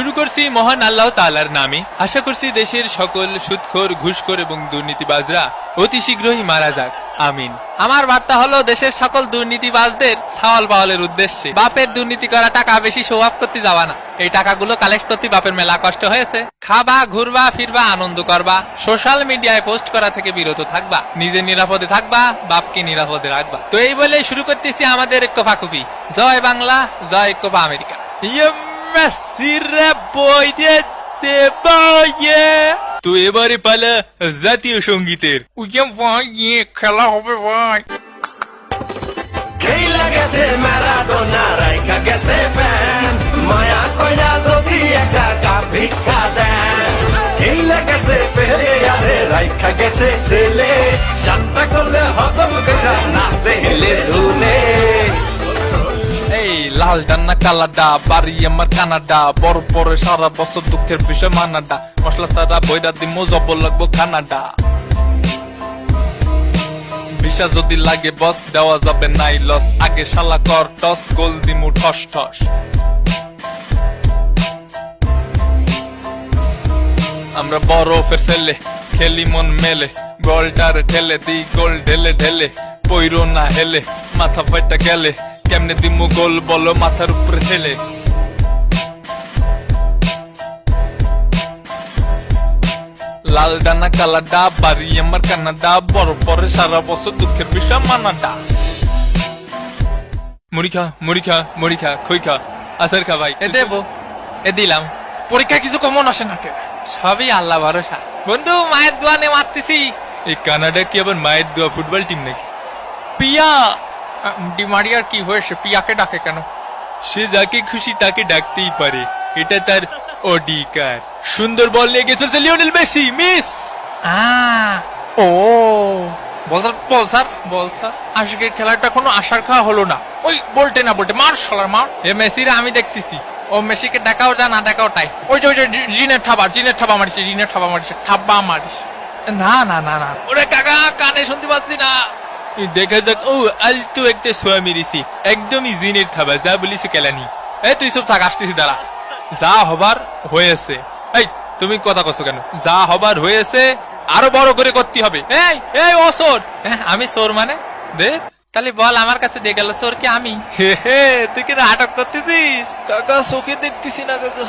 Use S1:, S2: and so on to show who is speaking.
S1: শুরু করছি মহান আল্লাহ তাআলার নামে। আশা করছি দেশের সকল সুদখোর, ঘুষখোর এবং দুর্নীতিবাজরা অতি শীঘ্রই মারা যাক, আমিন। আমার বার্তা হলো দেশের সকল দুর্নীতিবাজদের সাওয়াল পাওয়ালের উদ্দেশ্যে, বাপের দুর্নীতি করা টাকা বেশি শো অফ করতে যাবা না। এই টাকাগুলো কালেক্ট করতে বাপের মেলা কষ্ট হয়েছে। খাবা, ঘুরবা, ফিরবা, আনন্দ করবা, সোশ্যাল মিডিয়ায় পোস্ট করা থেকে বিরত থাকবা, নিজে নিরাপদে থাকবা, বাপকে নিরাপদে রাখবা। তো এই বলে শুরু করতেছি আমাদের কোপাকুপি। জয় বাংলা, জয় কোপা আমেরিকা। তো এবারে পালা জাতীয় সঙ্গীতের। খেলা হবে ভাই।
S2: খেলা গেছে ম্যারাডোনা, রাইখা গেছে ফ্যান, মায়া কইরা যদি একটা কাপ ভিক্ষা দেন। খেলা গেছে পেরিয়ারে, রাইখা গেছে ছেলে, শান্তা করলে হজম কইরা নাচে হেলে দুলে।
S1: এই লাল ডান্না কালাডা, বাড়ি আমার কানাডা, বড় পরে সারা বছর দুঃখের বিষয় মানাডা, মশলা সারা বইরা দিমো জব লাগবো কানাডা। ভিসা যদি লাগে বস, দেওয়া যাবে নাই লস, আগে শালা কর টস, গোল দিমু ঠস ঠস। আমরা বড় ফের ছেলে, খেলি মন মেলে, গোলটার ঠেলে দি গোল ঢেলে ঢেলে, পইরো না হেলে, মাথা ফাইটা গেলে, কেমনে দিমু গোল বলো মাথার উপরে ঠেলে। লাল ডানা কালাডা, বাড়ি আমার কানাডা, বড় পরে সারা বছর দুঃখের বিষয় মানাডা। মুড়ি খা, মুড়ি খা, মুড়ি খা, খই খা, আচার খা ভাই। এ দেবো, এ দিলাম। পরীক্ষা কিছু কমন আসে না কে? সবই আল্লাহ ভরসা। বন্ধু মায়ের দোয়া নে মারতেছি। এই কানাডা কি আবার মায়ের দোয়া ফুটবল টিম নাকি? পিয়া ডিমারিয়ার কি হয়েছে? পিয়াকে ডাকে কেন? সে যাকে খুশি তাকে ডাকতেই পারে, এটা তার অধিকার। সুন্দর বল নিয়ে গেছে লিওনেল মেসি, মিস। ও বল স্যার, বল স্যার, বল স্যার। আজকের খেলাটা কোনো আশার খাওয়া হলো না। ওই বলটে না বলটে, মার শালার মার। এ মেসিরা আমি দেখতেছি। ও মেসিকে ডাকাও যা, না ডাকাও তাই। ওই যে জিনের ঠাবা মারিছে, জিনের ঠাবা মারিছে, ঠাব্বা মারিস। না না না না, ওরে কাকা কানে শুনতে পাচ্ছি না। দেখা যাক। ও আলতু একটা সোয়া মেরেছি, একদমই জিনের থাবা, যা বলিস কেলানি। এই তুই সব থাক, আসতেছি দাঁড়া। যা হবার হয়েছে। এই তুমি কথা কছো কেন? যা হবার হয়েছে আরো বড় করে করতে হবে। এই এই ও সোর, আমি সোর মানে দে, তাহলে বল আমার কাছে দিয়ে গেল সোর কি আমি? হে হে, তুই কি আটক করতেছিস? কাকা চোখে দেখতেছি না কাকা।